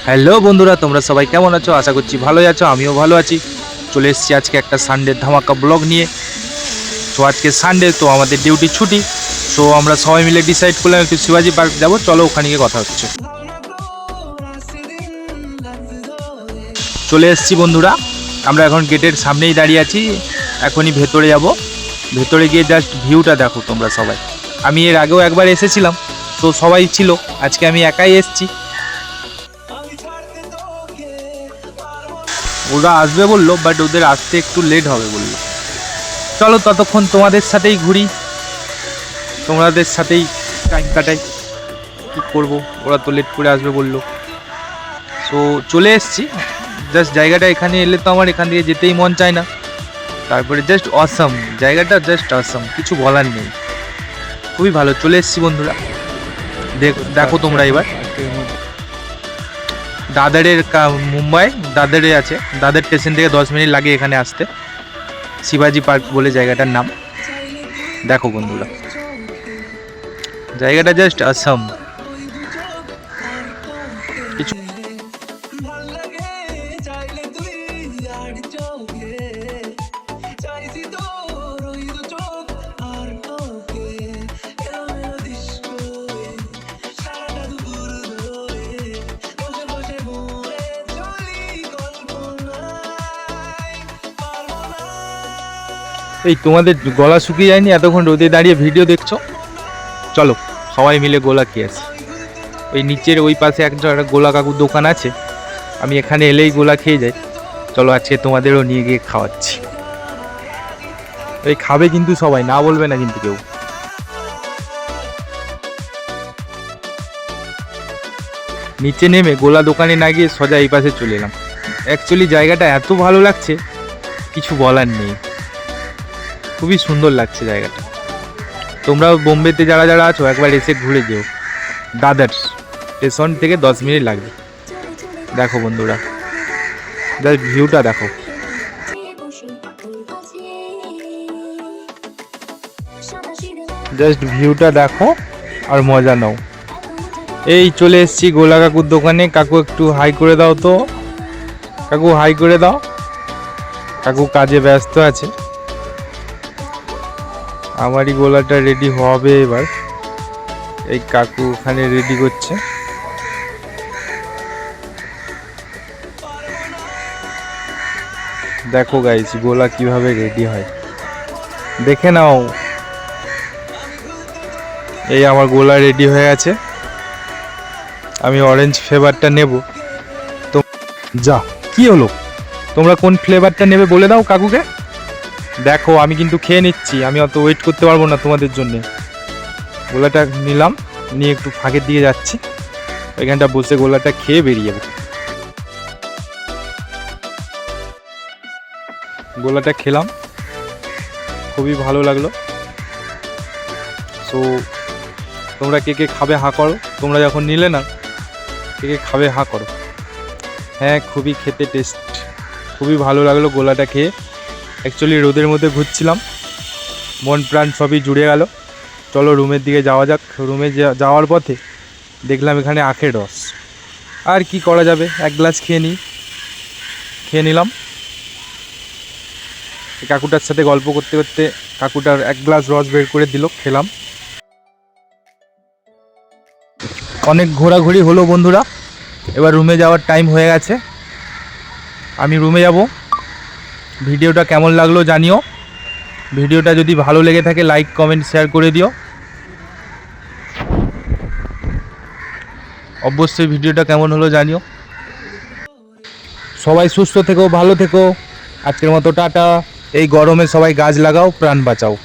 Hello বন্ধুরা, তোমরা সবাই কেমন আছো? আশা করছি ভালোই আছো, আমিও ভালো আছি। চলে এসেছি আজকে একটা সানডে ধামাকা ব্লগ নিয়ে। তো আজকে সানডে, তো আমাদের ডিউটি ছুটি। তো আমরা সবাই মিলে ডিসাইড করলাম একটু শিবাজি পার্ক যাবো। চলো, ওখানে গিয়ে কথা হচ্ছে। চলে এসেছি বন্ধুরা, আমরা এখন গেটের সামনেই দাঁড়িয়ে আছি। এখনই ভেতরে যাব। ভেতরে গিয়ে জাস্ট ভিউটা দেখো তোমরা সবাই। আমি এর আগেও একবার এসেছিলাম, তো সবাই ছিল। আজকে আমি একাই এসেছি। ওরা আসবে বললো, বাট ওদের আসতে একটু লেট হবে বললো। চলো ততক্ষণ তোমাদের সাথেই ঘুরি, তোমাদের সাথেই টাইম কাটাই। কী করবো, ওরা তো লেট করে আসবে বললো। সো চলে এসছি। জাস্ট জায়গাটা, এখানে এলে তো আমার এখান থেকে যেতেই মন চায় না। তারপরে জাস্ট অসাম জায়গাটা, জাস্ট অসাম, কিছু বলার নেই। খুবই ভালো। চলে এসছি বন্ধুরা, দেখো তোমরা এবার। দাদরের মুম্বাই দাদরে আছে। দাদর স্টেশন থেকে 10 মিনিট লাগে এখানে আসতে। শিবাজি পার্ক বলে জায়গাটার নাম। দেখো বন্ধুরা, জায়গাটা জাস্ট আসাম। কিছু এই তোমাদের গলা শুকিয়ে যায়নি এতক্ষণ রোদে দাঁড়িয়ে ভিডিও দেখছো? চলো সবাই মিলে গোলা খেয়ে আসি। ওই নিচের ওই পাশে একটা গোলা কাকুর দোকান আছে, আমি এখানে এলেই গোলা খেয়ে যাই। চলো আজকে তোমাদেরও নিয়ে গিয়ে খাওয়াচ্ছি। ওই খাবে কিন্তু সবাই, না বলবে না কিন্তু কেউ। নিচে নেমে গোলা দোকানে না গিয়ে সোজা এই পাশে চলে এলাম। অ্যাকচুয়ালি জায়গাটা এত ভালো লাগছে, কিছু বলার নেই। খুবই সুন্দর লাগছে জায়গাটা। তোমরাও বোম্বেতে যারা যারা আছো একবার এসে ঘুরে যেও। দাদর স্টেশন থেকে 10 মিনিট লাগবে। দেখো বন্ধুরা, জাস্ট ভিউটা দেখো। জাস্ট ভিউটা দেখো আর মজা নাও। এই চলে এসেছি গোলা কাকুর দোকানে। কাকু একটু হাই করে দাও তো। কাকু হাই করে দাও। কাকু কাজে ব্যস্ত আছে। আমারই গোলাটা রেডি হবে এবার। এই কাকু ওখানে রেডি করছে। দেখো গাইস, গোলা কিভাবে রেডি হয় দেখে নাও। এই আমার গোলা রেডি হয়ে আছে। আমি অরেঞ্জ ফ্লেভারটা নেব। তো যা, কি হলো? তোমরা কোন ফ্লেভারটা নেবে বলে দাও কাকুকে। দেখো আমি কিন্তু খেয়ে নিচ্ছি, আমি অত ওয়েট করতে পারবো না তোমাদের জন্যে। গোলাটা নিলাম, নিয়ে একটু ফাঁকের দিকে যাচ্ছি। ওইখানটা বসে গোলাটা খেয়ে বেরিয়ে যাবো। গোলাটা খেলাম, খুবই ভালো লাগলো। সো তোমরা কে কে খাবে হা করো। তোমরা যখন নিলে না, কে কে খাবে হা করো। হ্যাঁ, খুবই খেতে টেস্ট, খুবই ভালো লাগলো গোলাটা খেয়ে। অ্যাকচুয়ালি রোদের মধ্যে ঘুরছিলাম, মন প্রাণ সবই জুড়ে গেল। চলো রুমের দিকে যাওয়া যাক। রুমে যাওয়ার পথে দেখলাম এখানে আখের রস। আর কি করা যাবে, এক গ্লাস খেয়ে নিলাম। কাকুটার সাথে গল্প করতে করতে কাকুটার এক গ্লাস রস বের করে দিল, খেলাম। অনেক ঘোরাঘুরি হলো বন্ধুরা, এবার রুমে যাওয়ার টাইম হয়ে গেছে। আমি রুমে যাব। ভিডিওটা কেমন লাগলো জানিও। ভিডিওটা যদি ভালো লেগে থাকে লাইক কমেন্ট শেয়ার করে দিও। অবশ্যই ভিডিওটা কেমন হলো জানিও। সবাই সুস্থ থেকো, ভালো থেকো। আজকের মতো টাটা। এই গরমে সবাই গাছ লাগাও, প্রাণ বাঁচাও।